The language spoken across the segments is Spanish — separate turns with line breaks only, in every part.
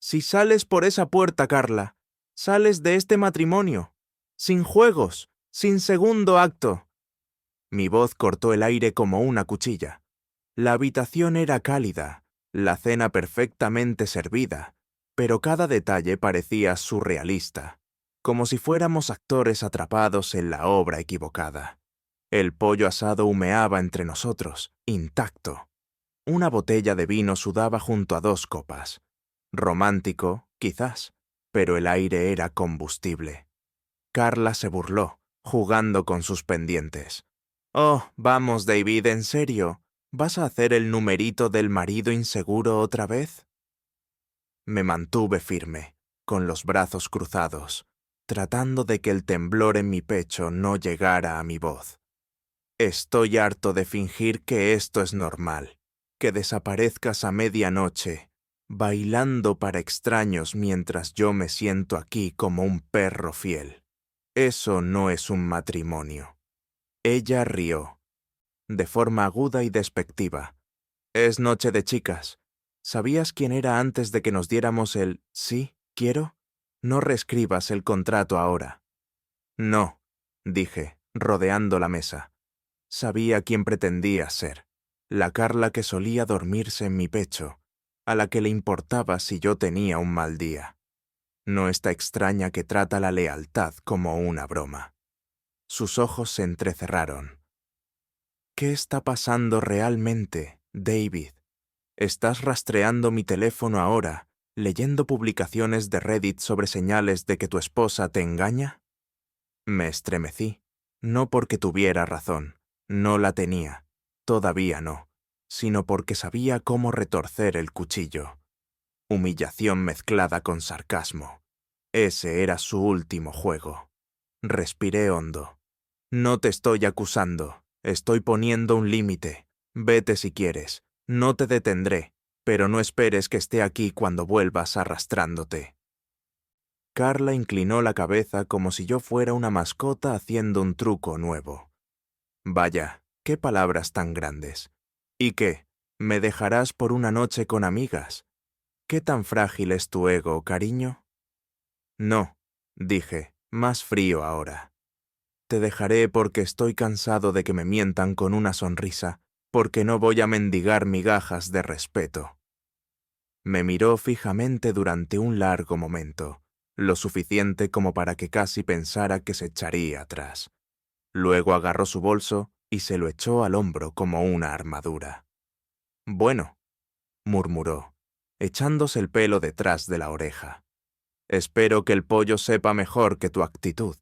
Si sales por esa puerta, Carla, sales de este matrimonio, sin juegos, sin segundo acto. Mi voz cortó el aire como una cuchilla. La habitación era cálida, la cena perfectamente servida, pero cada detalle parecía surrealista, como si fuéramos actores atrapados en la obra equivocada. El pollo asado humeaba entre nosotros, intacto. Una botella de vino sudaba junto a 2 copas. Romántico, quizás, pero el aire era combustible. Carla se burló, jugando con sus pendientes. «Oh, vamos, David, ¿en serio? ¿Vas a hacer el numerito del marido inseguro otra vez?» Me mantuve firme, con los brazos cruzados, tratando de que el temblor en mi pecho no llegara a mi voz. Estoy harto de fingir que esto es normal, que desaparezcas a medianoche, bailando para extraños mientras yo me siento aquí como un perro fiel. Eso no es un matrimonio. Ella rió, de forma aguda y despectiva. Es noche de chicas. ¿Sabías quién era antes de que nos diéramos el «sí, quiero»? No reescribas el contrato ahora. No, dije, rodeando la mesa. Sabía quién pretendía ser. La Carla que solía dormirse en mi pecho, a la que le importaba si yo tenía un mal día. No esta extraña que trata la lealtad como una broma. Sus ojos se entrecerraron. ¿Qué está pasando realmente, David? ¿Estás rastreando mi teléfono ahora, leyendo publicaciones de Reddit sobre señales de que tu esposa te engaña? Me estremecí, no porque tuviera razón, no la tenía, todavía no, sino porque sabía cómo retorcer el cuchillo. Humillación mezclada con sarcasmo. Ese era su último juego. Respiré hondo. No te estoy acusando, estoy poniendo un límite. Vete si quieres, no te detendré, pero no esperes que esté aquí cuando vuelvas arrastrándote. Carla inclinó la cabeza como si yo fuera una mascota haciendo un truco nuevo. Vaya, qué palabras tan grandes. ¿Y qué? ¿Me dejarás por una noche con amigas? ¿Qué tan frágil es tu ego, cariño? No, dije, más frío ahora. Te dejaré porque estoy cansado de que me mientan con una sonrisa, porque no voy a mendigar migajas de respeto. Me miró fijamente durante un largo momento, lo suficiente como para que casi pensara que se echaría atrás. Luego agarró su bolso y se lo echó al hombro como una armadura. «Bueno», murmuró, echándose el pelo detrás de la oreja. «Espero que el pollo sepa mejor que tu actitud».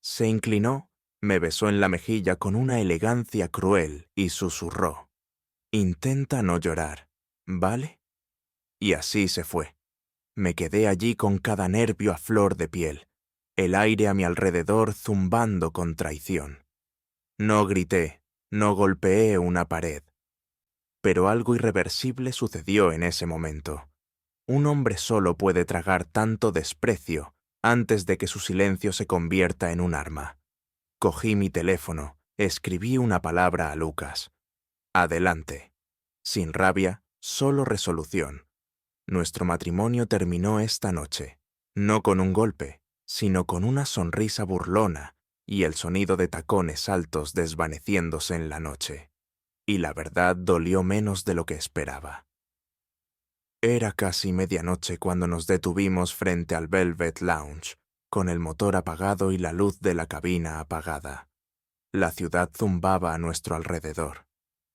Se inclinó, me besó en la mejilla con una elegancia cruel y susurró: «Intenta no llorar, ¿vale?» Y así se fue. Me quedé allí con cada nervio a flor de piel, el aire a mi alrededor zumbando con traición. No grité, no golpeé una pared. Pero algo irreversible sucedió en ese momento. Un hombre solo puede tragar tanto desprecio antes de que su silencio se convierta en un arma. Cogí mi teléfono, escribí una palabra a Lucas. Adelante. Sin rabia, solo resolución. Nuestro matrimonio terminó esta noche, no con un golpe, sino con una sonrisa burlona y el sonido de tacones altos desvaneciéndose en la noche. Y la verdad dolió menos de lo que esperaba. Era casi medianoche cuando nos detuvimos frente al Velvet Lounge, con el motor apagado y la luz de la cabina apagada. La ciudad zumbaba a nuestro alrededor.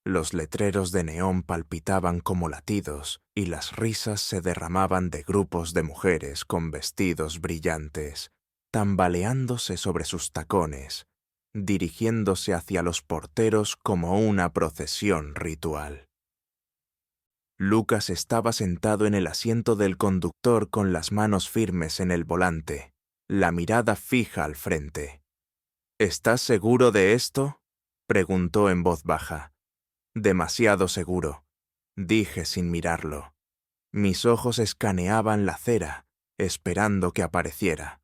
Los letreros de neón palpitaban como latidos y las risas se derramaban de grupos de mujeres con vestidos brillantes, tambaleándose sobre sus tacones, dirigiéndose hacia los porteros como una procesión ritual. Lucas estaba sentado en el asiento del conductor con las manos firmes en el volante, la mirada fija al frente. «¿Estás seguro de esto?», preguntó en voz baja. «Demasiado seguro», dije sin mirarlo. Mis ojos escaneaban la acera, esperando que apareciera.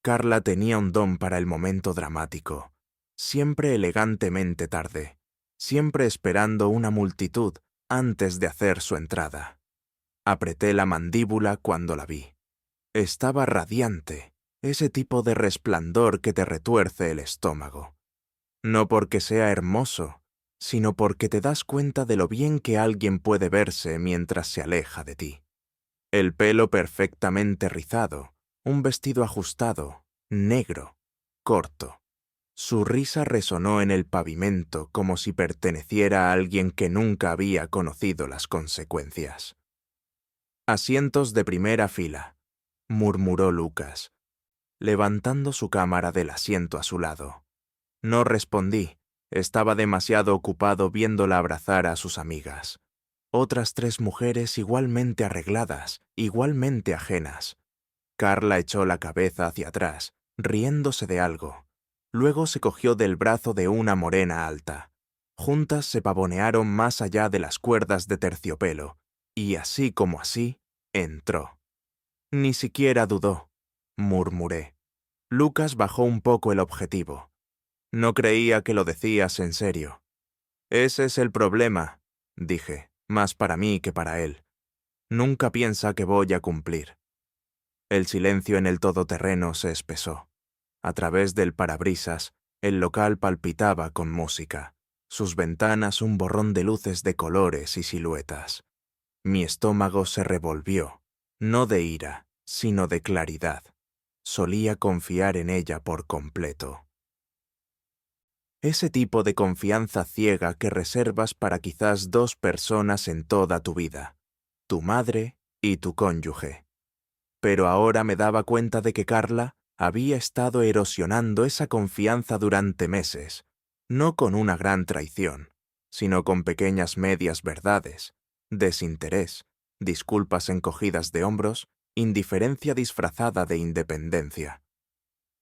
Carla tenía un don para el momento dramático, siempre elegantemente tarde, siempre esperando una multitud antes de hacer su entrada. Apreté la mandíbula cuando la vi. Estaba radiante, ese tipo de resplandor que te retuerce el estómago. No porque sea hermoso, sino porque te das cuenta de lo bien que alguien puede verse mientras se aleja de ti. El pelo perfectamente rizado, un vestido ajustado, negro, corto. Su risa resonó en el pavimento como si perteneciera a alguien que nunca había conocido las consecuencias. «Asientos de primera fila», murmuró Lucas, levantando su cámara del asiento a su lado. No respondí, estaba demasiado ocupado viéndola abrazar a sus amigas. Otras 3 mujeres igualmente arregladas, igualmente ajenas. Carla echó la cabeza hacia atrás, riéndose de algo. Luego se cogió del brazo de una morena alta. Juntas se pavonearon más allá de las cuerdas de terciopelo, y así como así, entró. Ni siquiera dudó, murmuré. Lucas bajó un poco el objetivo. No creía que lo decías en serio. Ese es el problema, dije, más para mí que para él. Nunca piensa que voy a cumplir. El silencio en el todoterreno se espesó. A través del parabrisas, el local palpitaba con música. Sus ventanas un borrón de luces de colores y siluetas. Mi estómago se revolvió, no de ira, sino de claridad. Solía confiar en ella por completo. Ese tipo de confianza ciega que reservas para quizás 2 personas en toda tu vida, tu madre y tu cónyuge. Pero ahora me daba cuenta de que Carla había estado erosionando esa confianza durante meses, no con una gran traición, sino con pequeñas medias verdades, desinterés, disculpas encogidas de hombros, indiferencia disfrazada de independencia.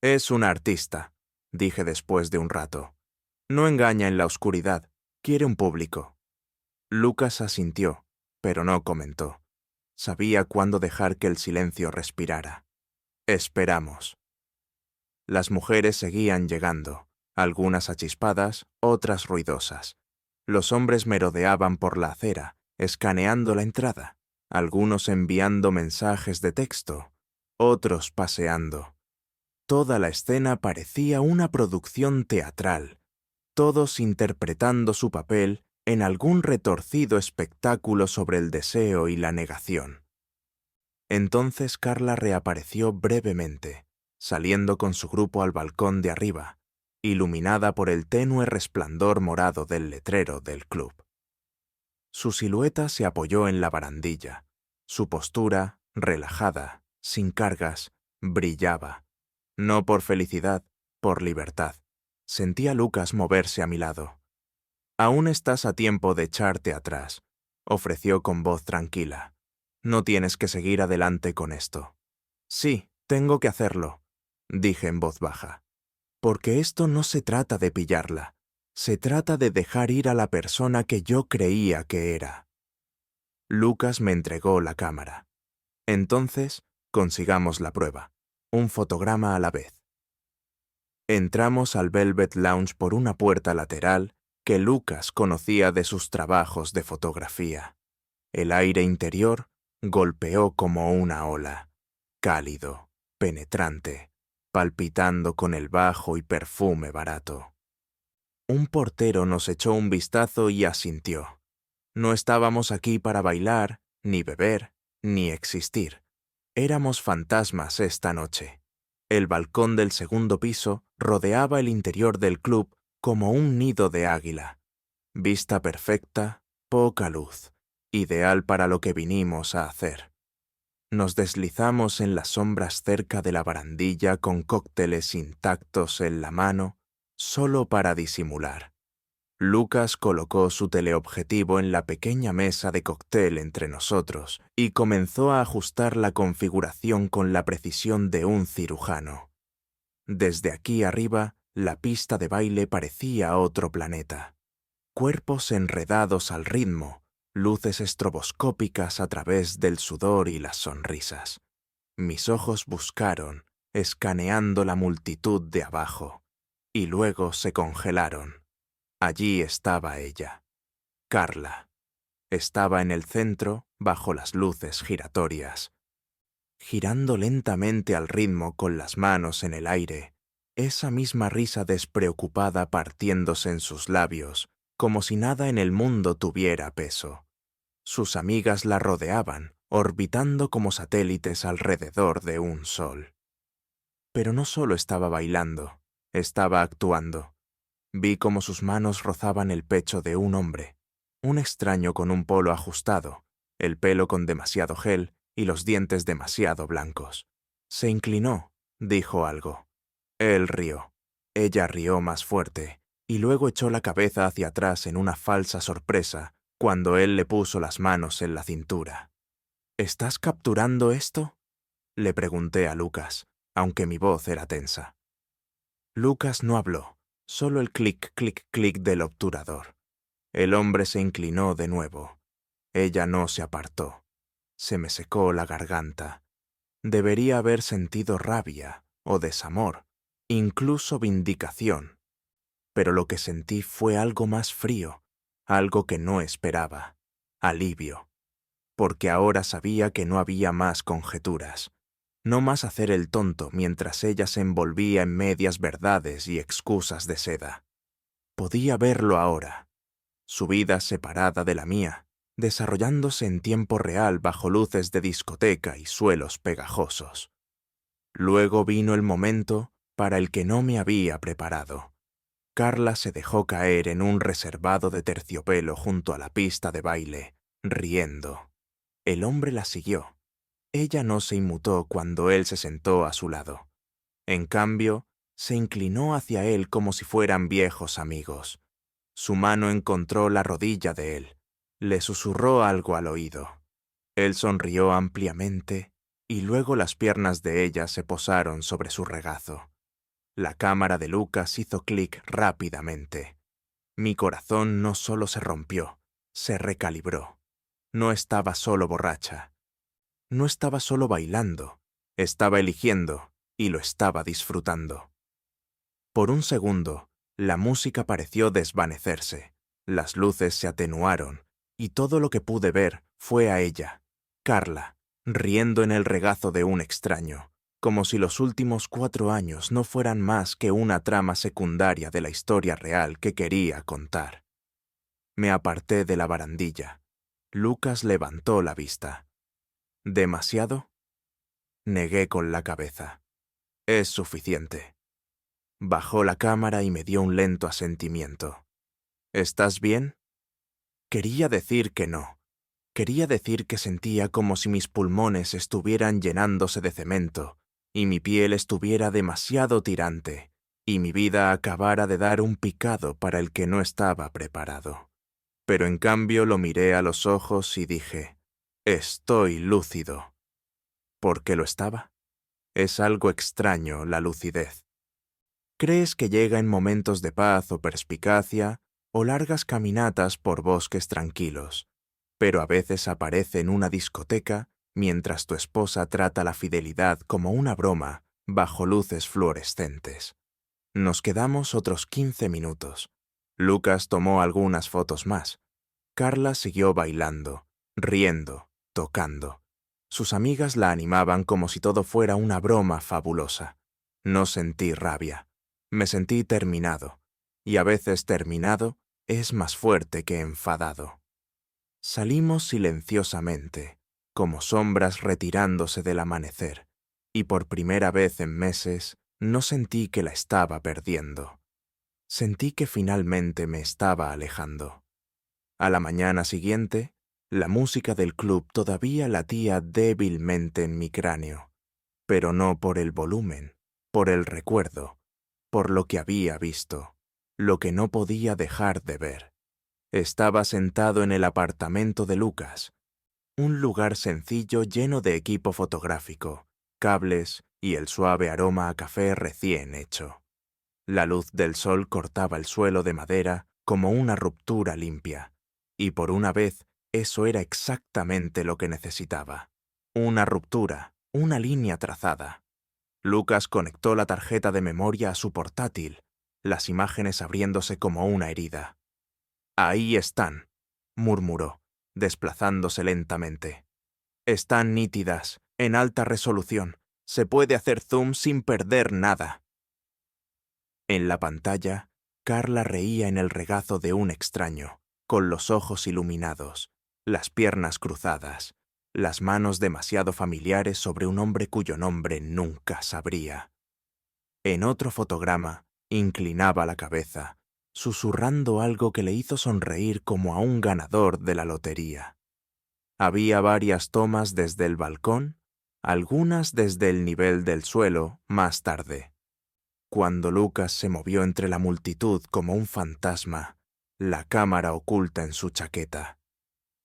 «Es un artista», dije después de un rato. «No engaña en la oscuridad, quiere un público». Lucas asintió, pero no comentó. Sabía cuándo dejar que el silencio respirara. Esperamos. Las mujeres seguían llegando, algunas achispadas, otras ruidosas. Los hombres merodeaban por la acera, escaneando la entrada, algunos enviando mensajes de texto, otros paseando. Toda la escena parecía una producción teatral, todos interpretando su papel en algún retorcido espectáculo sobre el deseo y la negación. Entonces Carla reapareció brevemente, saliendo con su grupo al balcón de arriba, iluminada por el tenue resplandor morado del letrero del club. Su silueta se apoyó en la barandilla. Su postura, relajada, sin cargas, brillaba. No por felicidad, por libertad. Sentí a Lucas moverse a mi lado. «Aún estás a tiempo de echarte atrás», ofreció con voz tranquila. «No tienes que seguir adelante con esto». «Sí, tengo que hacerlo», dije en voz baja. «Porque esto no se trata de pillarla. Se trata de dejar ir a la persona que yo creía que era». Lucas me entregó la cámara. «Entonces, consigamos la prueba. Un fotograma a la vez». Entramos al Velvet Lounge por una puerta lateral que Lucas conocía de sus trabajos de fotografía. El aire interior golpeó como una ola, cálido, penetrante, palpitando con el bajo y perfume barato. Un portero nos echó un vistazo y asintió. No estábamos aquí para bailar, ni beber, ni existir. Éramos fantasmas esta noche. El balcón del segundo piso rodeaba el interior del club como un nido de águila. Vista perfecta, poca luz, ideal para lo que vinimos a hacer. Nos deslizamos en las sombras cerca de la barandilla con cócteles intactos en la mano, solo para disimular. Lucas colocó su teleobjetivo en la pequeña mesa de cóctel entre nosotros y comenzó a ajustar la configuración con la precisión de un cirujano. Desde aquí arriba, la pista de baile parecía otro planeta. Cuerpos enredados al ritmo, luces estroboscópicas a través del sudor y las sonrisas. Mis ojos buscaron, escaneando la multitud de abajo, y luego se congelaron. Allí estaba ella, Carla. Estaba en el centro, bajo las luces giratorias. Girando lentamente al ritmo con las manos en el aire, esa misma risa despreocupada partiéndose en sus labios, como si nada en el mundo tuviera peso. Sus amigas la rodeaban, orbitando como satélites alrededor de un sol. Pero no solo estaba bailando, estaba actuando. Vi cómo sus manos rozaban el pecho de un hombre, un extraño con un polo ajustado, el pelo con demasiado gel y los dientes demasiado blancos. Se inclinó, dijo algo. Él rió. Ella rió más fuerte, y luego echó la cabeza hacia atrás en una falsa sorpresa cuando él le puso las manos en la cintura. ¿Estás capturando esto?, le pregunté a Lucas, aunque mi voz era tensa. Lucas no habló, solo el clic, clic, clic del obturador. El hombre se inclinó de nuevo. Ella no se apartó. Se me secó la garganta. Debería haber sentido rabia o desamor, incluso vindicación. Pero lo que sentí fue algo más frío, algo que no esperaba, alivio. Porque ahora sabía que no había más conjeturas. No más hacer el tonto mientras ella se envolvía en medias verdades y excusas de seda. Podía verlo ahora, su vida separada de la mía, desarrollándose en tiempo real bajo luces de discoteca y suelos pegajosos. Luego vino el momento para el que no me había preparado. Carla se dejó caer en un reservado de terciopelo junto a la pista de baile, riendo. El hombre la siguió. Ella no se inmutó cuando él se sentó a su lado. En cambio, se inclinó hacia él como si fueran viejos amigos. Su mano encontró la rodilla de él. Le susurró algo al oído. Él sonrió ampliamente y luego las piernas de ella se posaron sobre su regazo. La cámara de Lucas hizo clic rápidamente. Mi corazón no solo se rompió, se recalibró. No estaba solo borracha. No estaba solo bailando, estaba eligiendo y lo estaba disfrutando. Por un segundo, la música pareció desvanecerse, las luces se atenuaron y todo lo que pude ver fue a ella, Carla, riendo en el regazo de un extraño, como si los últimos 4 años no fueran más que una trama secundaria de la historia real que quería contar. Me aparté de la barandilla. Lucas levantó la vista. ¿Demasiado? Negué con la cabeza. Es suficiente. Bajó la cámara y me dio un lento asentimiento. ¿Estás bien? Quería decir que no. Quería decir que sentía como si mis pulmones estuvieran llenándose de cemento y mi piel estuviera demasiado tirante y mi vida acabara de dar un picado para el que no estaba preparado. Pero en cambio lo miré a los ojos y dije, estoy lúcido. ¿Por qué lo estaba? Es algo extraño la lucidez. ¿Crees que llega en momentos de paz o perspicacia o largas caminatas por bosques tranquilos, pero a veces aparece en una discoteca mientras tu esposa trata la fidelidad como una broma bajo luces fluorescentes? Nos quedamos otros 15 minutos. Lucas tomó algunas fotos más. Carla siguió bailando, riendo, tocando. Sus amigas la animaban como si todo fuera una broma fabulosa. No sentí rabia. Me sentí terminado. Y a veces terminado es más fuerte que enfadado. Salimos silenciosamente, como sombras retirándose del amanecer, y por primera vez en meses no sentí que la estaba perdiendo. Sentí que finalmente me estaba alejando. A la mañana siguiente, la música del club todavía latía débilmente en mi cráneo, pero no por el volumen, por el recuerdo, por lo que había visto, lo que no podía dejar de ver. Estaba sentado en el apartamento de Lucas, un lugar sencillo lleno de equipo fotográfico, cables y el suave aroma a café recién hecho. La luz del sol cortaba el suelo de madera como una ruptura limpia, y por una vez eso era exactamente lo que necesitaba. Una ruptura, una línea trazada. Lucas conectó la tarjeta de memoria a su portátil, las imágenes abriéndose como una herida. «Ahí están», murmuró, desplazándose lentamente. Están nítidas, en alta resolución. Se puede hacer zoom sin perder nada. En la pantalla, Carla reía en el regazo de un extraño, con los ojos iluminados, las piernas cruzadas, las manos demasiado familiares sobre un hombre cuyo nombre nunca sabría. En otro fotograma, inclinaba la cabeza, susurrando algo que le hizo sonreír como a un ganador de la lotería. Había varias tomas desde el balcón, algunas desde el nivel del suelo más tarde. Cuando Lucas se movió entre la multitud como un fantasma, la cámara oculta en su chaqueta.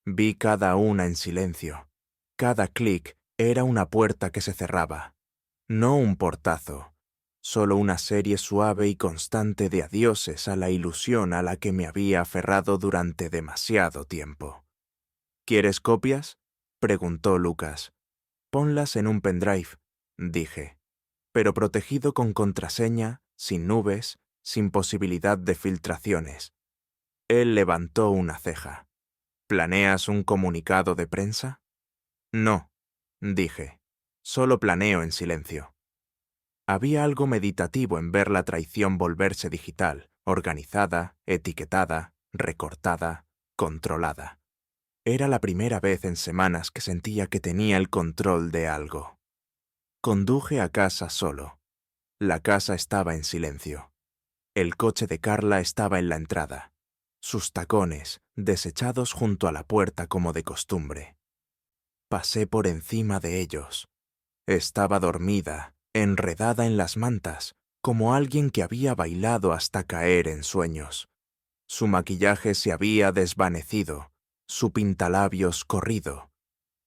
Vi cada una en silencio. Cada clic era una puerta que se cerraba. No un portazo, solo una serie suave y constante de adioses a la ilusión a la que me había aferrado durante demasiado tiempo. ¿Quieres copias?, preguntó Lucas. Ponlas en un pendrive, dije, pero protegido con contraseña, sin nubes, sin posibilidad de filtraciones. Él levantó una ceja. ¿Planeas un comunicado de prensa? No, dije. Solo planeo en silencio. Había algo meditativo en ver la traición volverse digital, organizada, etiquetada, recortada, controlada. Era la primera vez en semanas que sentía que tenía el control de algo. Conduje a casa solo. La casa estaba en silencio. El coche de Carla estaba en la entrada, sus tacones desechados junto a la puerta como de costumbre. Pasé por encima de ellos. Estaba dormida, enredada en las mantas, como alguien que había bailado hasta caer en sueños. Su maquillaje se había desvanecido, su pintalabios corrido.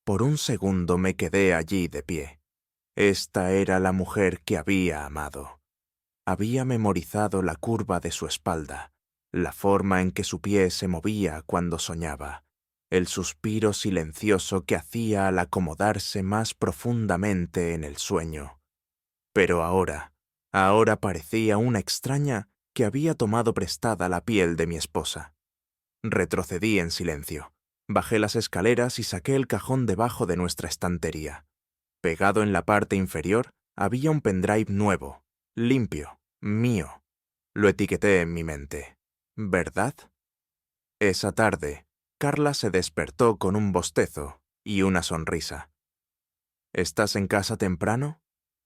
Por un segundo me quedé allí de pie. Esta era la mujer que había amado. Había memorizado la curva de su espalda, la forma en que su pie se movía cuando soñaba, el suspiro silencioso que hacía al acomodarse más profundamente en el sueño. Pero ahora parecía una extraña que había tomado prestada la piel de mi esposa. Retrocedí en silencio. Bajé las escaleras y saqué el cajón debajo de nuestra estantería. Pegado en la parte inferior había un pendrive nuevo, limpio, mío. Lo etiqueté en mi mente. ¿Verdad? Esa tarde, Carla se despertó con un bostezo y una sonrisa. ¿Estás en casa temprano?,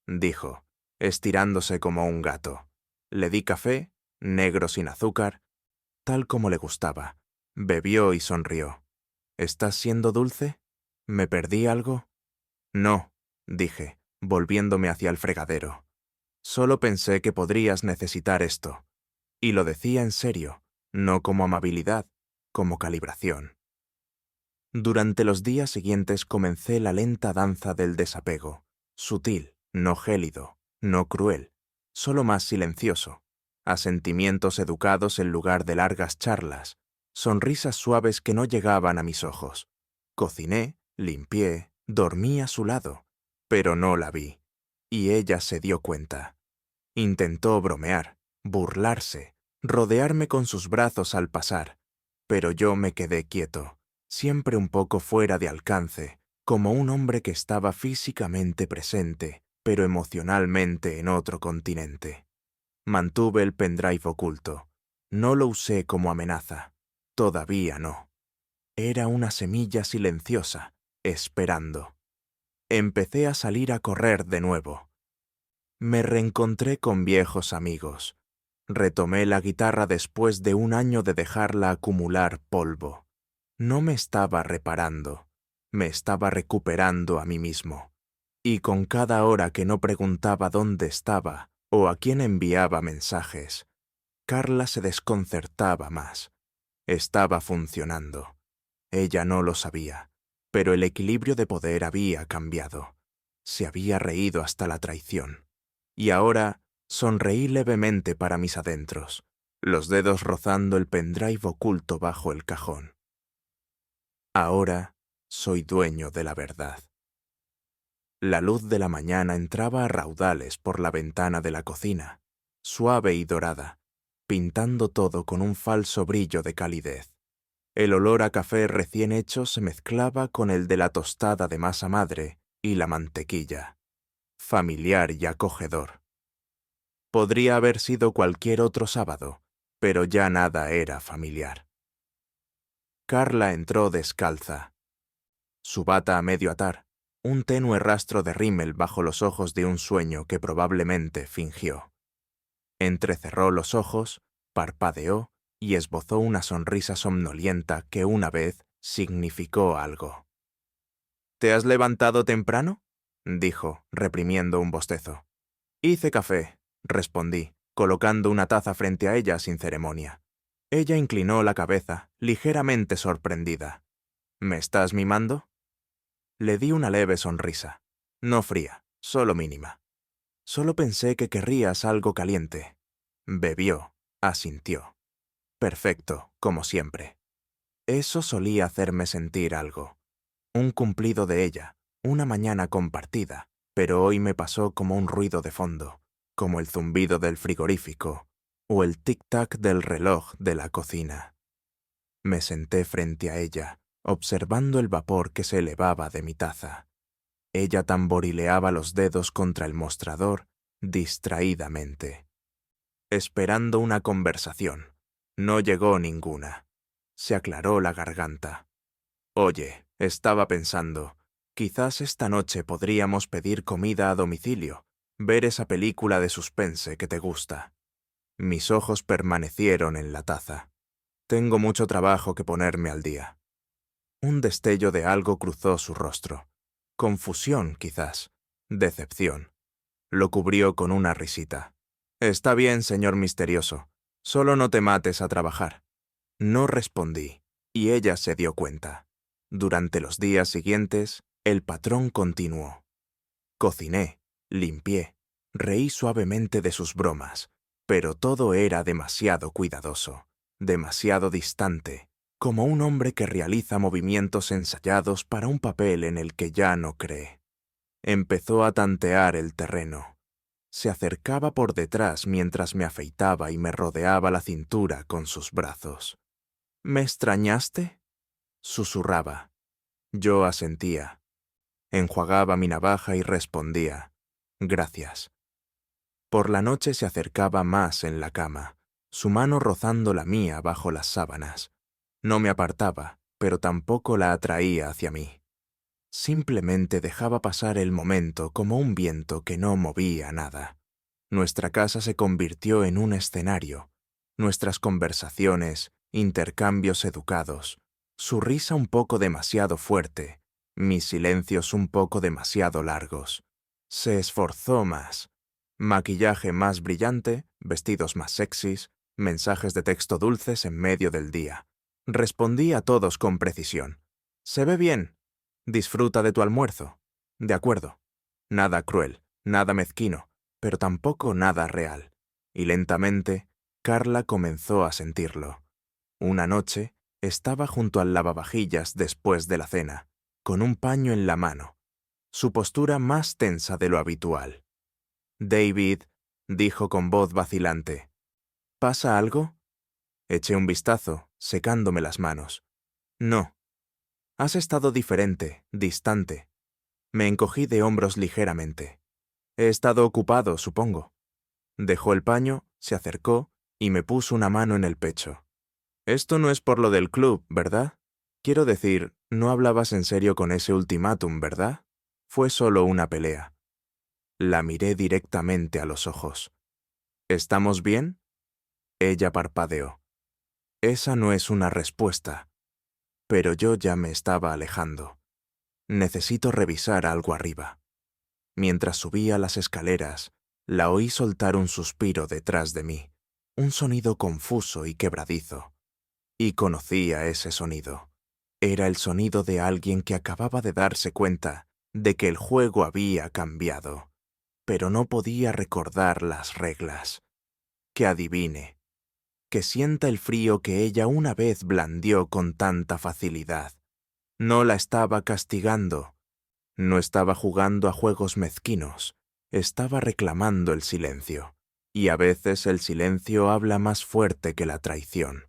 dijo, estirándose como un gato. Le di café, negro sin azúcar, tal como le gustaba. Bebió y sonrió. ¿Estás siendo dulce? ¿Me perdí algo? No, dije, volviéndome hacia el fregadero. Solo pensé que podrías necesitar esto. Y lo decía en serio, no como amabilidad, como calibración. Durante los días siguientes comencé la lenta danza del desapego, sutil, no gélido, no cruel, solo más silencioso, asentimientos educados en lugar de largas charlas, sonrisas suaves que no llegaban a mis ojos. Cociné, limpié, dormí a su lado, pero no la vi, y ella se dio cuenta. Intentó bromear, burlarse, rodearme con sus brazos al pasar, pero yo me quedé quieto, siempre un poco fuera de alcance, como un hombre que estaba físicamente presente, pero emocionalmente en otro continente. Mantuve el pendrive oculto. No lo usé como amenaza. Todavía no. Era una semilla silenciosa, esperando. Empecé a salir a correr de nuevo. Me reencontré con viejos amigos. Retomé la guitarra después de un año de dejarla acumular polvo. No me estaba reparando, me estaba recuperando a mí mismo. Y con cada hora que no preguntaba dónde estaba o a quién enviaba mensajes, Carla se desconcertaba más. Estaba funcionando. Ella no lo sabía, pero el equilibrio de poder había cambiado. Se había reído hasta la traición. Y ahora sonreí levemente para mis adentros, los dedos rozando el pendrive oculto bajo el cajón. Ahora soy dueño de la verdad. La luz de la mañana entraba a raudales por la ventana de la cocina, suave y dorada, pintando todo con un falso brillo de calidez. El olor a café recién hecho se mezclaba con el de la tostada de masa madre y la mantequilla. Familiar y acogedor. Podría haber sido cualquier otro sábado, pero ya nada era familiar. Carla entró descalza. Su bata a medio atar, un tenue rastro de rímel bajo los ojos de un sueño que probablemente fingió. Entrecerró los ojos, parpadeó y esbozó una sonrisa somnolienta que una vez significó algo. ¿Te has levantado temprano?, dijo, reprimiendo un bostezo. Hice café, respondí, colocando una taza frente a ella sin ceremonia. Ella inclinó la cabeza, ligeramente sorprendida. ¿Me estás mimando? Le di una leve sonrisa. No fría, solo mínima. Solo pensé que querrías algo caliente. Bebió, asintió. Perfecto, como siempre. Eso solía hacerme sentir algo. Un cumplido de ella, una mañana compartida, pero hoy me pasó como un ruido de fondo, como el zumbido del frigorífico o el tic-tac del reloj de la cocina. Me senté frente a ella, observando el vapor que se elevaba de mi taza. Ella tamborileaba los dedos contra el mostrador, distraídamente. Esperando una conversación. No llegó ninguna. Se aclaró la garganta. Oye, estaba pensando, quizás esta noche podríamos pedir comida a domicilio, ver esa película de suspense que te gusta. Mis ojos permanecieron en la taza. Tengo mucho trabajo que ponerme al día. Un destello de algo cruzó su rostro. Confusión, quizás. Decepción. Lo cubrió con una risita. Está bien, señor misterioso. Solo no te mates a trabajar. No respondí, y ella se dio cuenta. Durante los días siguientes, el patrón continuó. Cociné, limpié, reí suavemente de sus bromas, pero todo era demasiado cuidadoso, demasiado distante, como un hombre que realiza movimientos ensayados para un papel en el que ya no cree. Empezó a tantear el terreno. Se acercaba por detrás mientras me afeitaba y me rodeaba la cintura con sus brazos. ¿Me extrañaste?, susurraba. Yo asentía. Enjuagaba mi navaja y respondía, gracias. Por la noche se acercaba más en la cama, su mano rozando la mía bajo las sábanas. No me apartaba, pero tampoco la atraía hacia mí. Simplemente dejaba pasar el momento como un viento que no movía nada. Nuestra casa se convirtió en un escenario. Nuestras conversaciones, intercambios educados, su risa un poco demasiado fuerte, mis silencios un poco demasiado largos. Se esforzó más. Maquillaje más brillante, vestidos más sexys, mensajes de texto dulces en medio del día. Respondí a todos con precisión. «Se ve bien. Disfruta de tu almuerzo». «De acuerdo». Nada cruel, nada mezquino, pero tampoco nada real. Y lentamente, Carla comenzó a sentirlo. Una noche, estaba junto al lavavajillas después de la cena, con un paño en la mano, su postura más tensa de lo habitual. «David», dijo con voz vacilante, «¿pasa algo?» Eché un vistazo, secándome las manos. «No». «Has estado diferente, distante». Me encogí de hombros ligeramente. «He estado ocupado, supongo». Dejó el paño, se acercó y me puso una mano en el pecho. «Esto no es por lo del club, ¿verdad? Quiero decir, no hablabas en serio con ese ultimátum, ¿verdad? Fue solo una pelea». La miré directamente a los ojos. «¿Estamos bien?» Ella parpadeó. Esa no es una respuesta. Pero yo ya me estaba alejando. Necesito revisar algo arriba. Mientras subía las escaleras, la oí soltar un suspiro detrás de mí, un sonido confuso y quebradizo. Y conocía ese sonido. Era el sonido de alguien que acababa de darse cuenta de que el juego había cambiado, pero no podía recordar las reglas. Que adivine, que sienta el frío que ella una vez blandió con tanta facilidad. No la estaba castigando, no estaba jugando a juegos mezquinos, estaba reclamando el silencio, y a veces el silencio habla más fuerte que la traición.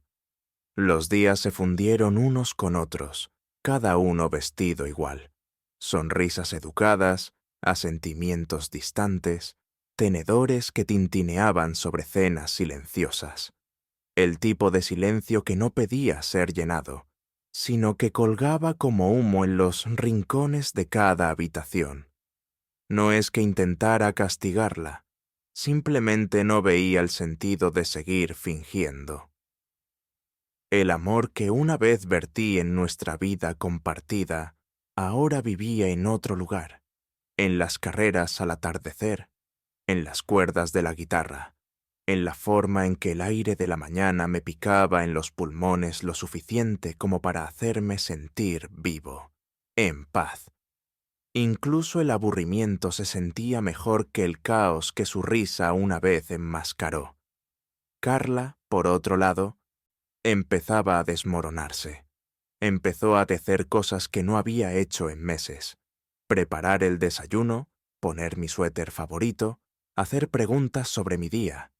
Los días se fundieron unos con otros, cada uno vestido igual. Sonrisas educadas, asentimientos distantes, tenedores que tintineaban sobre cenas silenciosas. El tipo de silencio que no pedía ser llenado, sino que colgaba como humo en los rincones de cada habitación. No es que intentara castigarla, simplemente no veía el sentido de seguir fingiendo. El amor que una vez vertí en nuestra vida compartida, ahora vivía en otro lugar, en las carreras al atardecer, en las cuerdas de la guitarra, en la forma en que el aire de la mañana me picaba en los pulmones lo suficiente como para hacerme sentir vivo, en paz. Incluso el aburrimiento se sentía mejor que el caos que su risa una vez enmascaró. Carla, por otro lado, empezaba a desmoronarse. Empezó a tecer cosas que no había hecho en meses. Preparar el desayuno, poner mi suéter favorito, hacer preguntas sobre mi día.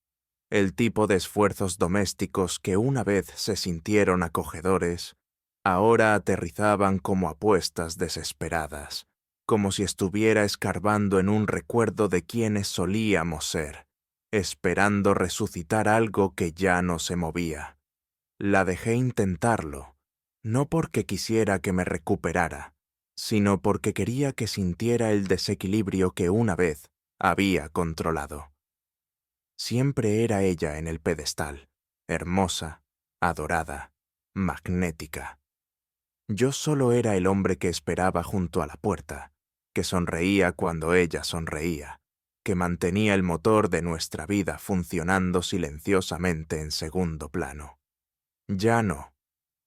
El tipo de esfuerzos domésticos que una vez se sintieron acogedores, ahora aterrizaban como apuestas desesperadas, como si estuviera escarbando en un recuerdo de quienes solíamos ser, esperando resucitar algo que ya no se movía. La dejé intentarlo, no porque quisiera que me recuperara, sino porque quería que sintiera el desequilibrio que una vez había controlado. Siempre era ella en el pedestal, hermosa, adorada, magnética. Yo solo era el hombre que esperaba junto a la puerta, que sonreía cuando ella sonreía, que mantenía el motor de nuestra vida funcionando silenciosamente en segundo plano. Ya no.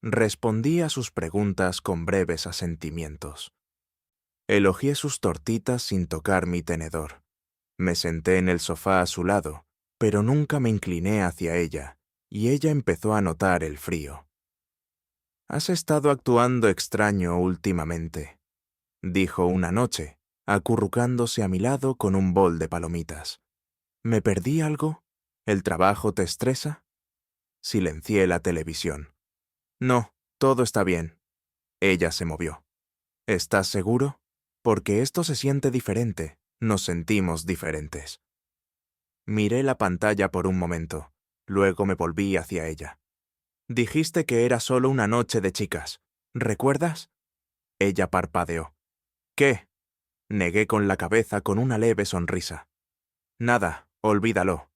Respondí a sus preguntas con breves asentimientos. Elogié sus tortitas sin tocar mi tenedor. Me senté en el sofá a su lado, pero nunca me incliné hacia ella, y ella empezó a notar el frío. «Has estado actuando extraño últimamente», dijo una noche, acurrucándose a mi lado con un bol de palomitas. «¿Me perdí algo? ¿El trabajo te estresa?» Silencié la televisión. «No, todo está bien». Ella se movió. «¿Estás seguro? Porque esto se siente diferente, nos sentimos diferentes». Miré la pantalla por un momento, luego me volví hacia ella. «Dijiste que era solo una noche de chicas, ¿recuerdas?» Ella parpadeó. «¿Qué?» Negué con la cabeza con una leve sonrisa. «Nada, olvídalo».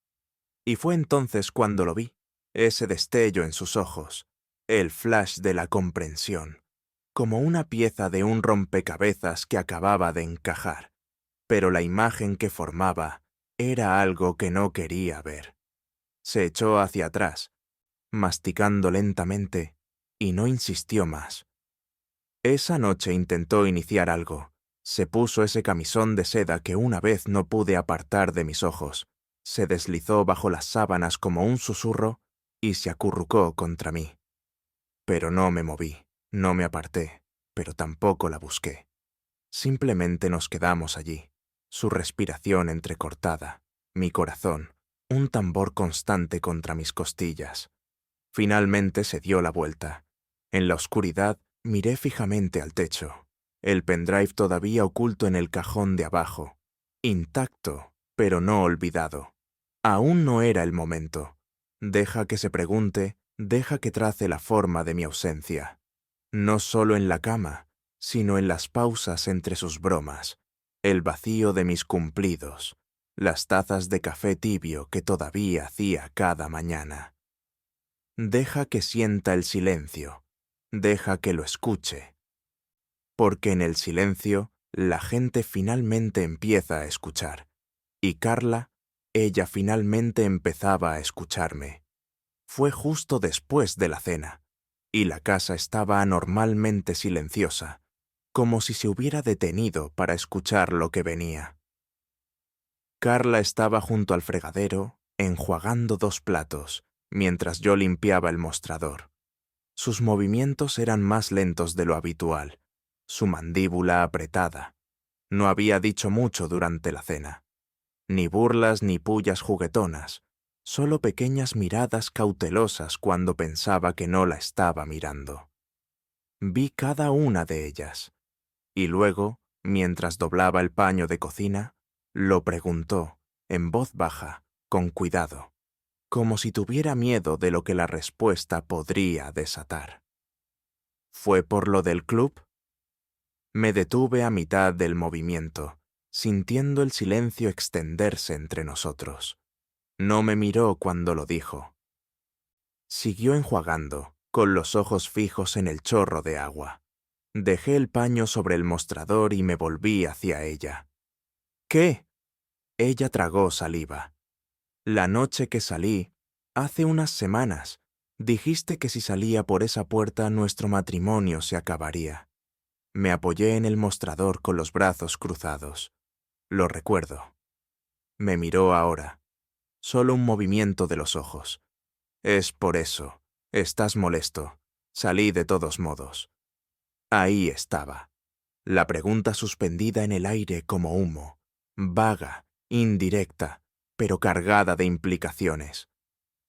Y fue entonces cuando lo vi, ese destello en sus ojos, el flash de la comprensión, como una pieza de un rompecabezas que acababa de encajar, pero la imagen que formaba era algo que no quería ver. Se echó hacia atrás, masticando lentamente, y no insistió más. Esa noche intentó iniciar algo. Se puso ese camisón de seda que una vez no pude apartar de mis ojos. Se deslizó bajo las sábanas como un susurro y se acurrucó contra mí. Pero no me moví, no me aparté, pero tampoco la busqué. Simplemente nos quedamos allí, su respiración entrecortada, mi corazón, un tambor constante contra mis costillas. Finalmente se dio la vuelta. En la oscuridad miré fijamente al techo, el pendrive todavía oculto en el cajón de abajo, intacto, pero no olvidado. Aún no era el momento. Deja que se pregunte, deja que trace la forma de mi ausencia. No solo en la cama, sino en las pausas entre sus bromas, el vacío de mis cumplidos, las tazas de café tibio que todavía hacía cada mañana. Deja que sienta el silencio, deja que lo escuche. Porque en el silencio la gente finalmente empieza a escuchar. Y Carla, ella finalmente empezaba a escucharme. Fue justo después de la cena, y la casa estaba anormalmente silenciosa, como si se hubiera detenido para escuchar lo que venía. Carla estaba junto al fregadero, enjuagando 2 platos, mientras yo limpiaba el mostrador. Sus movimientos eran más lentos de lo habitual, su mandíbula apretada. No había dicho mucho durante la cena. Ni burlas ni pullas juguetonas, solo pequeñas miradas cautelosas cuando pensaba que no la estaba mirando. Vi cada una de ellas, y luego, mientras doblaba el paño de cocina, lo preguntó, en voz baja, con cuidado, como si tuviera miedo de lo que la respuesta podría desatar. ¿Fue por lo del club? Me detuve a mitad del movimiento, sintiendo el silencio extenderse entre nosotros. No me miró cuando lo dijo. Siguió enjuagando, con los ojos fijos en el chorro de agua. Dejé el paño sobre el mostrador y me volví hacia ella. ¿Qué? Ella tragó saliva. La noche que salí, hace unas semanas, dijiste que si salía por esa puerta nuestro matrimonio se acabaría. Me apoyé en el mostrador con los brazos cruzados. Lo recuerdo. Me miró ahora. Solo un movimiento de los ojos. Es por eso. Estás molesto. Salí de todos modos. Ahí estaba. La pregunta suspendida en el aire como humo. Vaga, indirecta, pero cargada de implicaciones.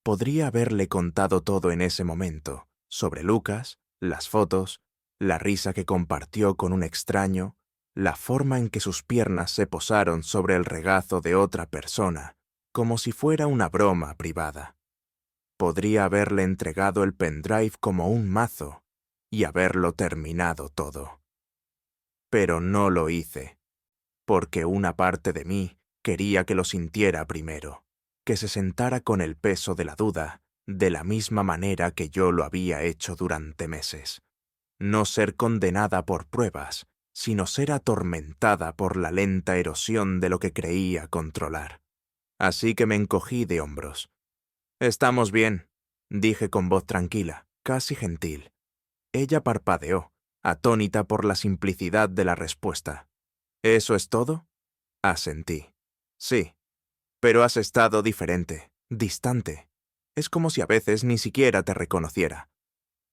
Podría haberle contado todo en ese momento, sobre Lucas, las fotos, la risa que compartió con un extraño, la forma en que sus piernas se posaron sobre el regazo de otra persona, como si fuera una broma privada. Podría haberle entregado el pendrive como un mazo y haberlo terminado todo. Pero no lo hice, porque una parte de mí quería que lo sintiera primero, que se sentara con el peso de la duda, de la misma manera que yo lo había hecho durante meses. No ser condenada por pruebas, sino ser atormentada por la lenta erosión de lo que creía controlar. Así que me encogí de hombros. «Estamos bien», dije con voz tranquila, casi gentil. Ella parpadeó, atónita por la simplicidad de la respuesta. «¿Eso es todo?» Asentí. «Sí, pero has estado diferente, distante. Es como si a veces ni siquiera te reconociera».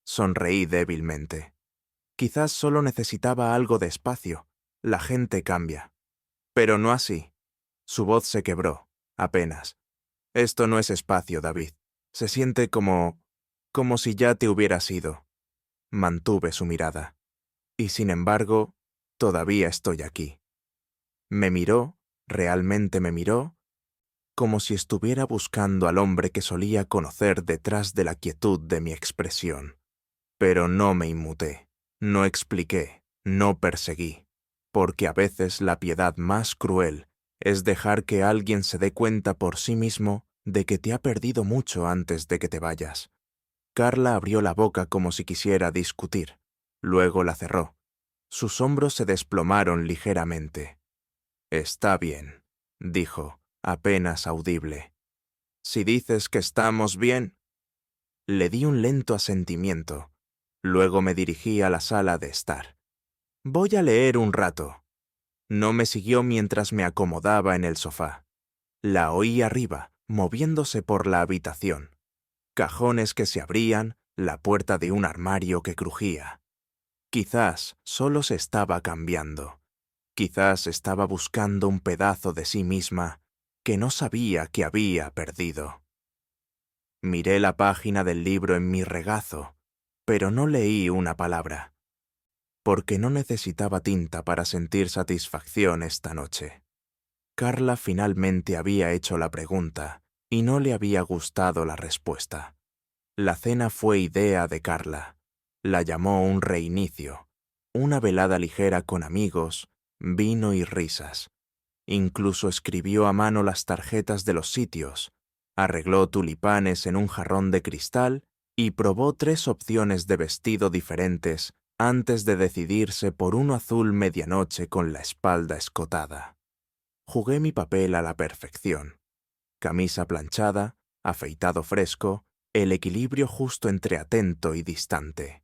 Sonreí débilmente. Quizás solo necesitaba algo de espacio. La gente cambia. Pero no así. Su voz se quebró, apenas. «Esto no es espacio, David. Se siente como si ya te hubieras ido». Mantuve su mirada. «Y sin embargo, todavía estoy aquí». Me miró, realmente me miró, como si estuviera buscando al hombre que solía conocer detrás de la quietud de mi expresión. Pero no me inmuté, no expliqué, no perseguí, porque a veces la piedad más cruel es dejar que alguien se dé cuenta por sí mismo de que te ha perdido mucho antes de que te vayas. Carla abrió la boca como si quisiera discutir, luego la cerró. Sus hombros se desplomaron ligeramente. «Está bien», dijo, apenas audible. «Si dices que estamos bien». Le di un lento asentimiento. Luego me dirigí a la sala de estar. «Voy a leer un rato». No me siguió mientras me acomodaba en el sofá. La oí arriba, moviéndose por la habitación. Cajones que se abrían, la puerta de un armario que crujía. Quizás solo se estaba cambiando. Quizás estaba buscando un pedazo de sí misma que no sabía que había perdido. Miré la página del libro en mi regazo, pero no leí una palabra, porque no necesitaba tinta para sentir satisfacción esta noche. Carla finalmente había hecho la pregunta y no le había gustado la respuesta. La cena fue idea de Carla. La llamó un reinicio, una velada ligera con amigos, vino y risas. Incluso escribió a mano las tarjetas de los sitios, arregló tulipanes en un jarrón de cristal y probó 3 opciones de vestido diferentes antes de decidirse por uno azul medianoche con la espalda escotada. Jugué mi papel a la perfección. Camisa planchada, afeitado fresco, el equilibrio justo entre atento y distante.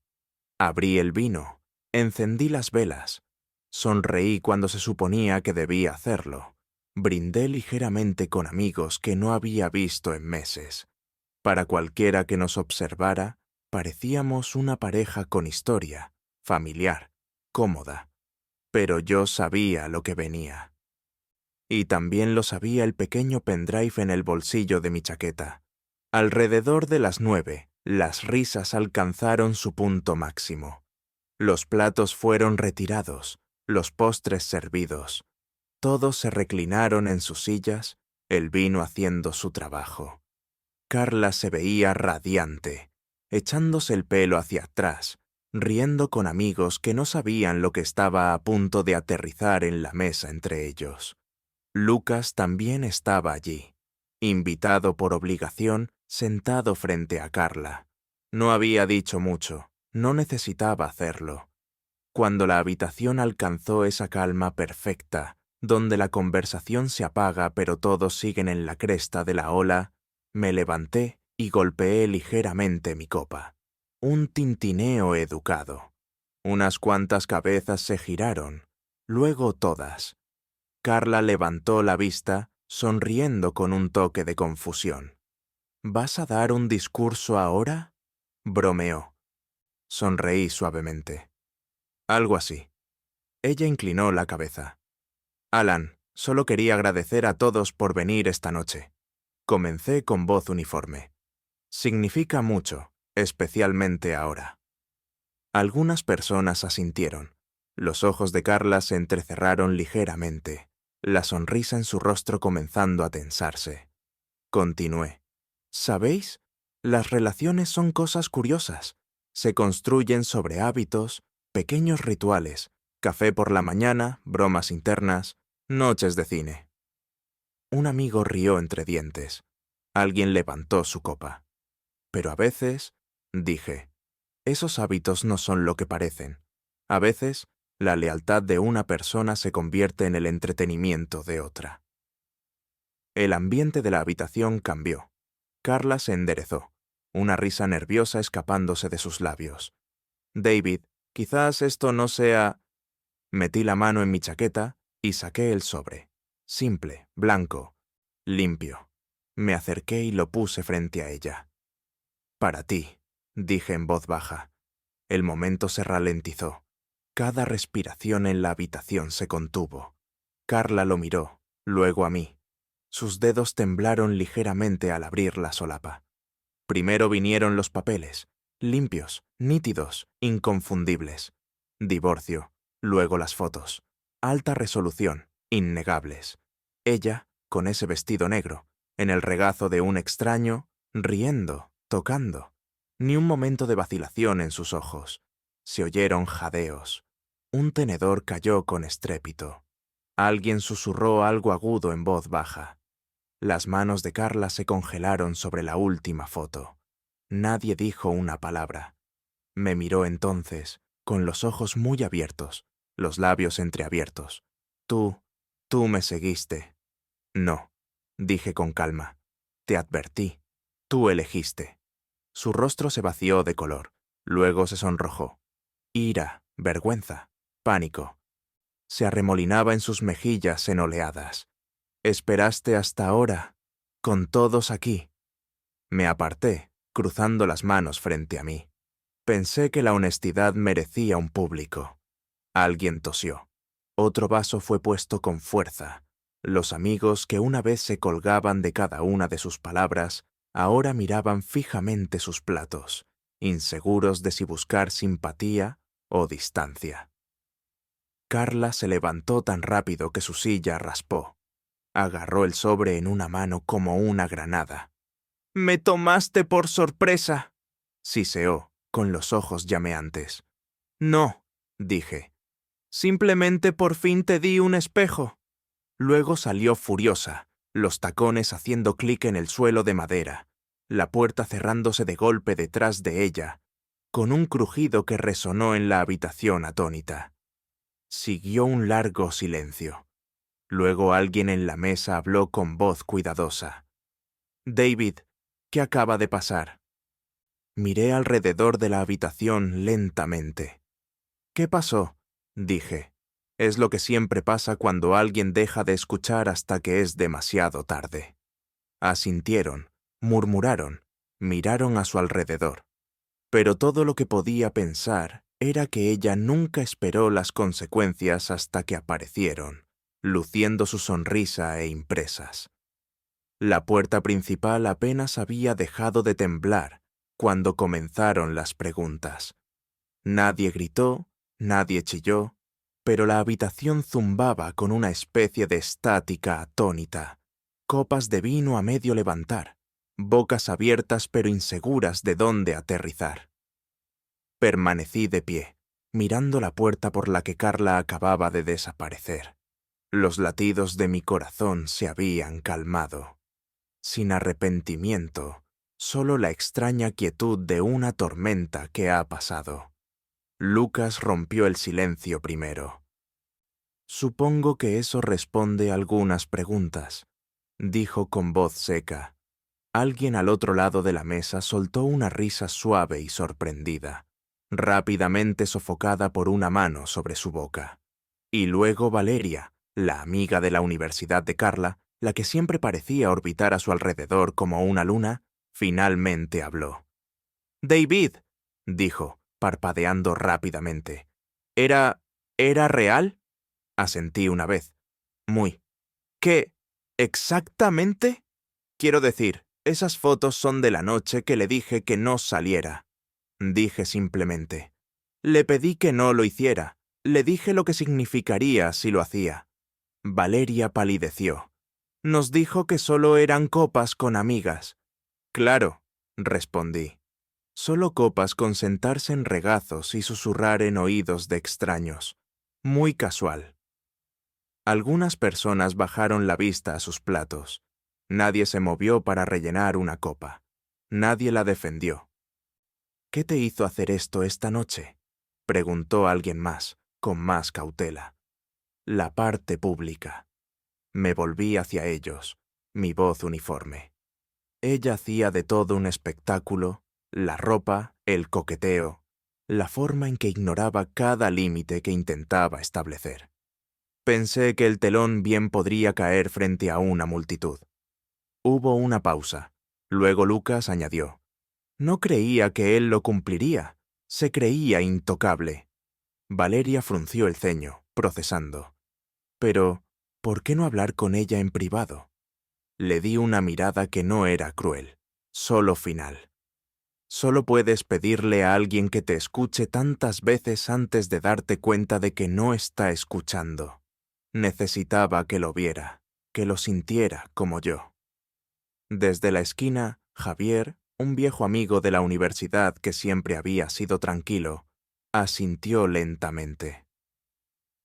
Abrí el vino, encendí las velas, sonreí cuando se suponía que debía hacerlo, brindé ligeramente con amigos que no había visto en meses. Para cualquiera que nos observara, parecíamos una pareja con historia, familiar, cómoda. Pero yo sabía lo que venía. Y también lo sabía el pequeño pendrive en el bolsillo de mi chaqueta. Alrededor de las 9, las risas alcanzaron su punto máximo. Los platos fueron retirados, los postres servidos. Todos se reclinaron en sus sillas, el vino haciendo su trabajo. Carla se veía radiante, echándose el pelo hacia atrás, riendo con amigos que no sabían lo que estaba a punto de aterrizar en la mesa entre ellos. Lucas también estaba allí, invitado por obligación, sentado frente a Carla. No había dicho mucho, no necesitaba hacerlo. Cuando la habitación alcanzó esa calma perfecta, donde la conversación se apaga pero todos siguen en la cresta de la ola, me levanté y golpeé ligeramente mi copa. Un tintineo educado. Unas cuantas cabezas se giraron, luego todas. Carla levantó la vista, sonriendo con un toque de confusión. ¿Vas a dar un discurso ahora? Bromeó. Sonreí suavemente. Algo así. Ella inclinó la cabeza. Alan, solo quería agradecer a todos por venir esta noche. Comencé con voz uniforme. Significa mucho, especialmente ahora. Algunas personas asintieron. Los ojos de Carla se entrecerraron ligeramente, la sonrisa en su rostro comenzando a tensarse. Continué. ¿Sabéis? Las relaciones son cosas curiosas. Se construyen sobre hábitos, pequeños rituales, café por la mañana, bromas internas, noches de cine. Un amigo rió entre dientes. Alguien levantó su copa. Pero a veces, dije, esos hábitos no son lo que parecen. A veces, la lealtad de una persona se convierte en el entretenimiento de otra. El ambiente de la habitación cambió. Carla se enderezó, una risa nerviosa escapándose de sus labios. David, quizás esto no sea... Metí la mano en mi chaqueta y saqué el sobre. Simple, blanco, limpio. Me acerqué y lo puse frente a ella. Para ti, dije en voz baja. El momento se ralentizó. Cada respiración en la habitación se contuvo. Carla lo miró, luego a mí. Sus dedos temblaron ligeramente al abrir la solapa. Primero vinieron los papeles, limpios, nítidos, inconfundibles. Divorcio, luego las fotos. Alta resolución, innegables. Ella, con ese vestido negro, en el regazo de un extraño, riendo, tocando. Ni un momento de vacilación en sus ojos. Se oyeron jadeos. Un tenedor cayó con estrépito. Alguien susurró algo agudo en voz baja. Las manos de Carla se congelaron sobre la última foto. Nadie dijo una palabra. Me miró entonces, con los ojos muy abiertos, los labios entreabiertos. Tú me seguiste. No, dije con calma. Te advertí. Tú elegiste. Su rostro se vació de color, luego se sonrojó. Ira, vergüenza, pánico. Se arremolinaba en sus mejillas en oleadas. Esperaste hasta ahora, con todos aquí. Me aparté, cruzando las manos frente a mí. Pensé que la honestidad merecía un público. Alguien tosió. Otro vaso fue puesto con fuerza. Los amigos que una vez se colgaban de cada una de sus palabras, ahora miraban fijamente sus platos, inseguros de si buscar simpatía o distancia. Carla se levantó tan rápido que su silla raspó. Agarró el sobre en una mano como una granada. «¡Me tomaste por sorpresa!», siseó, con los ojos llameantes. «No», dije. «Simplemente por fin te di un espejo». Luego salió furiosa, los tacones haciendo clic en el suelo de madera, la puerta cerrándose de golpe detrás de ella, con un crujido que resonó en la habitación atónita. Siguió un largo silencio. Luego alguien en la mesa habló con voz cuidadosa. «David, ¿qué acaba de pasar?» Miré alrededor de la habitación lentamente. «¿Qué pasó?», dije. Es lo que siempre pasa cuando alguien deja de escuchar hasta que es demasiado tarde. Asintieron, murmuraron, miraron a su alrededor. Pero todo lo que podía pensar era que ella nunca esperó las consecuencias hasta que aparecieron. luciendo su sonrisa e impresas. La puerta principal apenas había dejado de temblar cuando comenzaron las preguntas. Nadie gritó, nadie chilló, pero la habitación zumbaba con una especie de estática atónita. Copas de vino a medio levantar, bocas abiertas pero inseguras de dónde aterrizar. Permanecí de pie, mirando la puerta por la que Carla acababa de desaparecer. Los latidos de mi corazón se habían calmado. Sin arrepentimiento, solo la extraña quietud de una tormenta que ha pasado. Lucas rompió el silencio primero. Supongo que eso responde a algunas preguntas, dijo con voz seca. Alguien al otro lado de la mesa soltó una risa suave y sorprendida, rápidamente sofocada por una mano sobre su boca. Y luego Valeria, la amiga de la universidad de Carla, la que siempre parecía orbitar a su alrededor como una luna, finalmente habló. «David», dijo, parpadeando rápidamente. ¿Era real? Asentí una vez. Muy. ¿Qué? ¿Exactamente? Quiero decir, esas fotos son de la noche que le dije que no saliera. Dije simplemente. Le pedí que no lo hiciera. Le dije lo que significaría si lo hacía. Valeria palideció. Nos dijo que solo eran copas con amigas. Claro, respondí. Solo copas con sentarse en regazos y susurrar en oídos de extraños. Muy casual. Algunas personas bajaron la vista a sus platos. Nadie se movió para rellenar una copa. Nadie la defendió. «¿Qué te hizo hacer esto esta noche?», preguntó alguien más, con más cautela. «La parte pública». Me volví hacia ellos, mi voz uniforme. Ella hacía de todo un espectáculo, la ropa, el coqueteo, la forma en que ignoraba cada límite que intentaba establecer. Pensé que el telón bien podría caer frente a una multitud. Hubo una pausa. Luego Lucas añadió. No creía que él lo cumpliría. Se creía intocable. Valeria frunció el ceño, procesando. Pero, ¿por qué no hablar con ella en privado? Le di una mirada que no era cruel, solo final. Solo puedes pedirle a alguien que te escuche tantas veces antes de darte cuenta de que no está escuchando. Necesitaba que lo viera, que lo sintiera como yo. Desde la esquina, Javier, un viejo amigo de la universidad que siempre había sido tranquilo, asintió lentamente.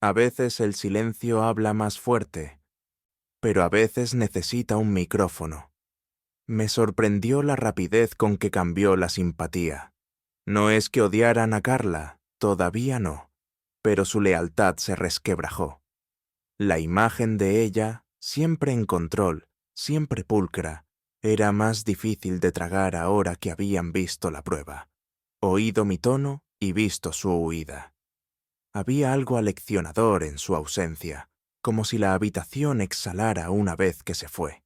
A veces el silencio habla más fuerte, pero a veces necesita un micrófono. Me sorprendió la rapidez con que cambió la simpatía. No es que odiaran a Carla, todavía no, pero su lealtad se resquebrajó. La imagen de ella, siempre en control, siempre pulcra, era más difícil de tragar ahora que habían visto la prueba, oído mi tono y visto su huida. Había algo aleccionador en su ausencia, como si la habitación exhalara una vez que se fue.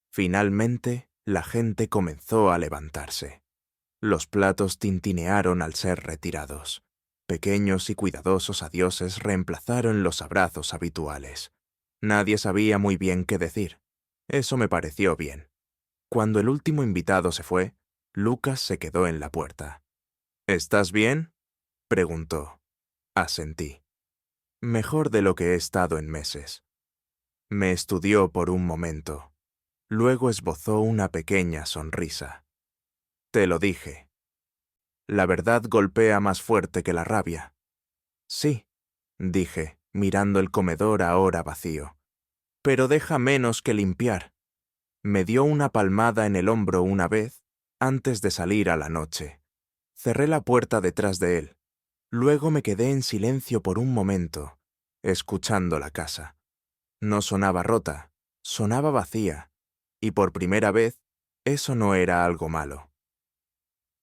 Finalmente, la gente comenzó a levantarse. Los platos tintinearon al ser retirados. Pequeños y cuidadosos adioses reemplazaron los abrazos habituales. Nadie sabía muy bien qué decir. Eso me pareció bien. Cuando el último invitado se fue, Lucas se quedó en la puerta. «¿Estás bien?», preguntó. Asentí. Mejor de lo que he estado en meses. Me estudió por un momento. Luego esbozó una pequeña sonrisa. «Te lo dije. La verdad golpea más fuerte que la rabia». «Sí», dije, mirando el comedor ahora vacío. «Pero deja menos que limpiar». Me dio una palmada en el hombro una vez, antes de salir a la noche. Cerré la puerta detrás de él. Luego me quedé en silencio por un momento, escuchando la casa. No sonaba rota, sonaba vacía, y por primera vez, eso no era algo malo.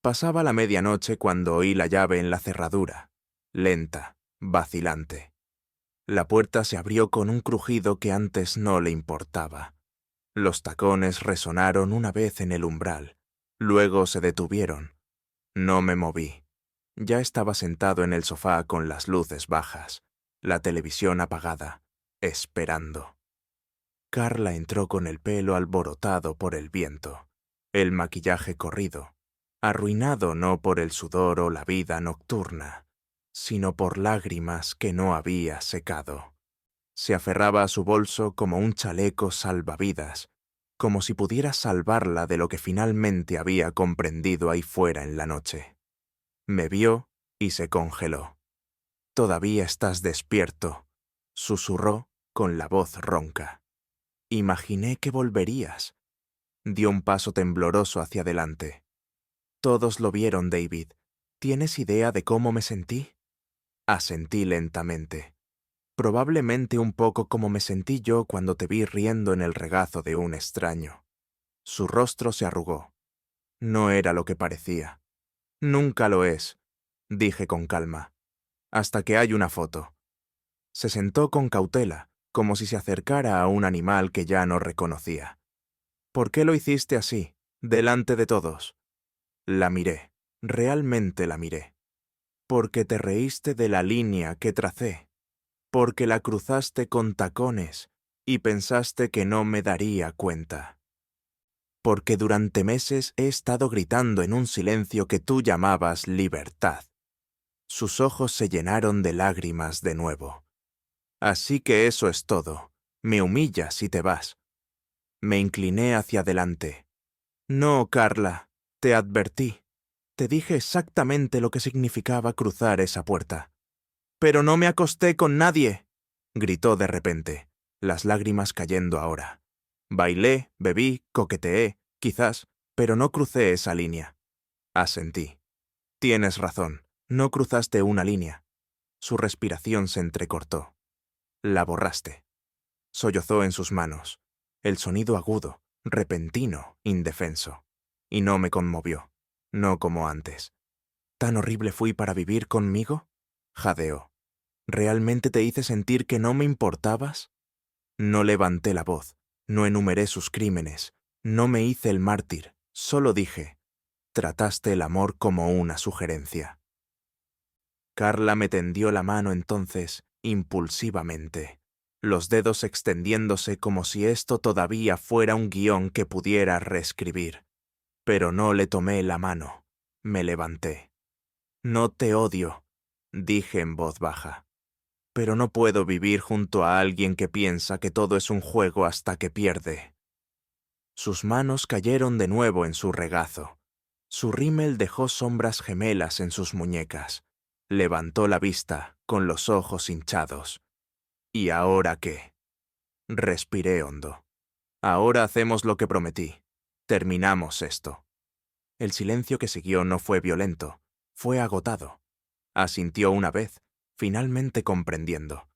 Pasaba la medianoche cuando oí la llave en la cerradura, lenta, vacilante. La puerta se abrió con un crujido que antes no le importaba. Los tacones resonaron una vez en el umbral, luego se detuvieron. No me moví. Ya estaba sentado en el sofá con las luces bajas, la televisión apagada, esperando. Carla entró con el pelo alborotado por el viento, el maquillaje corrido, arruinado no por el sudor o la vida nocturna, sino por lágrimas que no había secado. Se aferraba a su bolso como un chaleco salvavidas, como si pudiera salvarla de lo que finalmente había comprendido ahí fuera en la noche. Me vio y se congeló. «Todavía estás despierto», susurró con la voz ronca. «Imaginé que volverías». Dio un paso tembloroso hacia adelante. «Todos lo vieron, David. ¿Tienes idea de cómo me sentí?» Asentí lentamente. Probablemente un poco como me sentí yo cuando te vi riendo en el regazo de un extraño. Su rostro se arrugó. No era lo que parecía. «Nunca lo es», dije con calma, «hasta que hay una foto». Se sentó con cautela, como si se acercara a un animal que ya no reconocía. «¿Por qué lo hiciste así, delante de todos?» La miré, realmente la miré. «Porque te reíste de la línea que tracé. Porque la cruzaste con tacones y pensaste que no me daría cuenta. Porque durante meses he estado gritando en un silencio que tú llamabas libertad». Sus ojos se llenaron de lágrimas de nuevo. «Así que eso es todo. Me humillas y te vas». Me incliné hacia adelante. «No, Carla, te advertí. Te dije exactamente lo que significaba cruzar esa puerta». «Pero no me acosté con nadie», gritó de repente, las lágrimas cayendo ahora. «Bailé, bebí, coqueteé, quizás, pero no crucé esa línea». Asentí. «Tienes razón, no cruzaste una línea». Su respiración se entrecortó. «La borraste». Sollozó en sus manos. El sonido agudo, repentino, indefenso. Y no me conmovió, no como antes. «¿Tan horrible fui para vivir conmigo?», jadeó. «¿Realmente te hice sentir que no me importabas?» No levanté la voz, no enumeré sus crímenes, no me hice el mártir, solo dije: «Trataste el amor como una sugerencia». Carla me tendió la mano entonces, impulsivamente, los dedos extendiéndose como si esto todavía fuera un guión que pudiera reescribir. Pero no le tomé la mano, me levanté. «No te odio», dije en voz baja. «Pero no puedo vivir junto a alguien que piensa que todo es un juego hasta que pierde». Sus manos cayeron de nuevo en su regazo. Su rímel dejó sombras gemelas en sus muñecas. Levantó la vista, con los ojos hinchados. «¿Y ahora qué?». Respiré hondo. «Ahora hacemos lo que prometí. Terminamos esto». El silencio que siguió no fue violento, fue agotado. Asintió una vez, finalmente comprendiendo.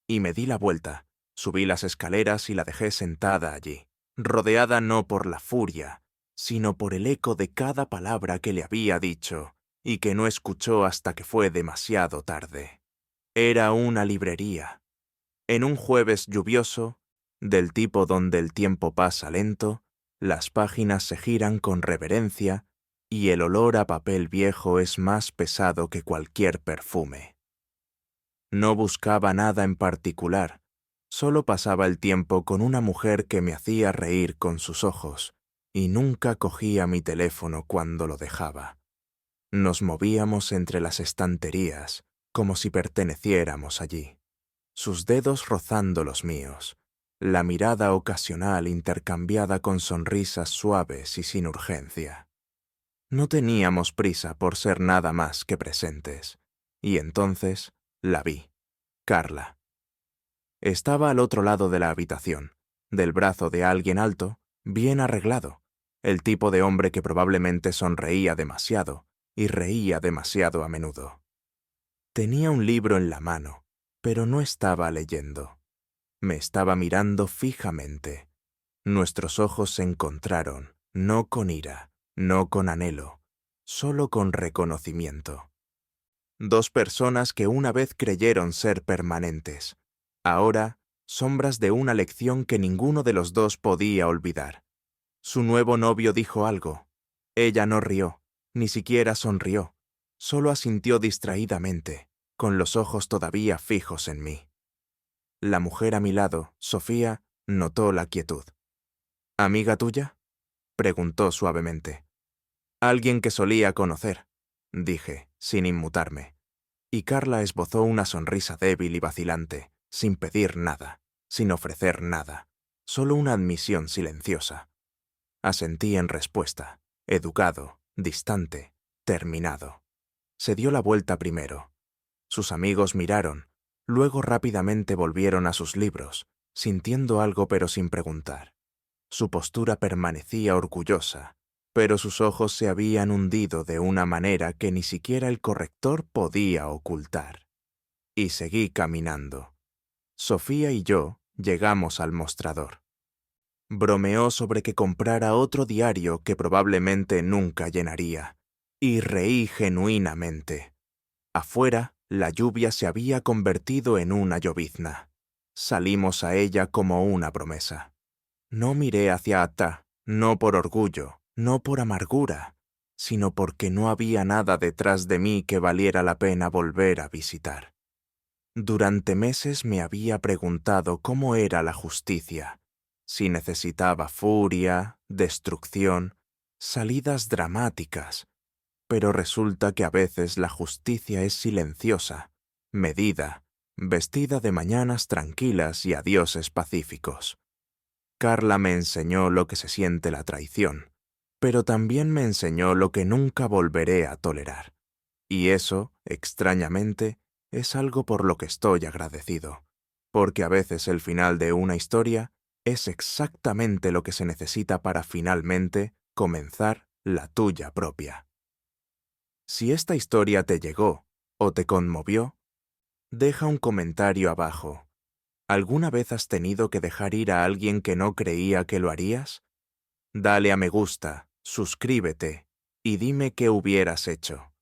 Y me di la vuelta, subí las escaleras y la dejé sentada allí, rodeada no por la furia, sino por el eco de cada palabra que le había dicho y que no escuchó hasta que fue demasiado tarde. Era una librería. En un jueves lluvioso, del tipo donde el tiempo pasa lento, las páginas se giran con reverencia y el olor a papel viejo es más pesado que cualquier perfume. No buscaba nada en particular, solo pasaba el tiempo con una mujer que me hacía reír con sus ojos y nunca cogía mi teléfono cuando lo dejaba. Nos movíamos entre las estanterías como si perteneciéramos allí, sus dedos rozando los míos, la mirada ocasional intercambiada con sonrisas suaves y sin urgencia. No teníamos prisa por ser nada más que presentes, y entonces la vi, Carla. Estaba al otro lado de la habitación, del brazo de alguien alto, bien arreglado, el tipo de hombre que probablemente sonreía demasiado y reía demasiado a menudo. Tenía un libro en la mano, pero no estaba leyendo. Me estaba mirando fijamente. Nuestros ojos se encontraron, no con ira, no con anhelo, solo con reconocimiento. Dos personas que una vez creyeron ser permanentes, ahora sombras de una lección que ninguno de los dos podía olvidar. Su nuevo novio dijo algo. Ella no rió, ni siquiera sonrió, solo asintió distraídamente, con los ojos todavía fijos en mí. La mujer a mi lado, Sofía, notó la quietud. ¿Amiga tuya?, preguntó suavemente. Alguien que solía conocer, dije, sin inmutarme. Y Carla esbozó una sonrisa débil y vacilante, sin pedir nada, sin ofrecer nada, solo una admisión silenciosa. Asentí en respuesta, educado, distante, terminado. Se dio la vuelta primero. Sus amigos miraron, luego rápidamente volvieron a sus libros, sintiendo algo pero sin preguntar. Su postura permanecía orgullosa, pero sus ojos se habían hundido de una manera que ni siquiera el corrector podía ocultar. Y seguí caminando. Sofía y yo llegamos al mostrador. Bromeó sobre que comprara otro diario que probablemente nunca llenaría, y reí genuinamente. Afuera, la lluvia se había convertido en una llovizna. Salimos a ella como una promesa. No miré hacia Ata, no por orgullo, no por amargura, sino porque no había nada detrás de mí que valiera la pena volver a visitar. Durante meses me había preguntado cómo era la justicia, si necesitaba furia, destrucción, salidas dramáticas, pero resulta que a veces la justicia es silenciosa, medida, vestida de mañanas tranquilas y adioses pacíficos. Carla me enseñó lo que se siente la traición, pero también me enseñó lo que nunca volveré a tolerar. Y eso, extrañamente, es algo por lo que estoy agradecido, porque a veces el final de una historia es exactamente lo que se necesita para finalmente comenzar la tuya propia. Si esta historia te llegó o te conmovió, deja un comentario abajo. ¿Alguna vez has tenido que dejar ir a alguien que no creía que lo harías? Dale a me gusta, suscríbete y dime qué hubieras hecho.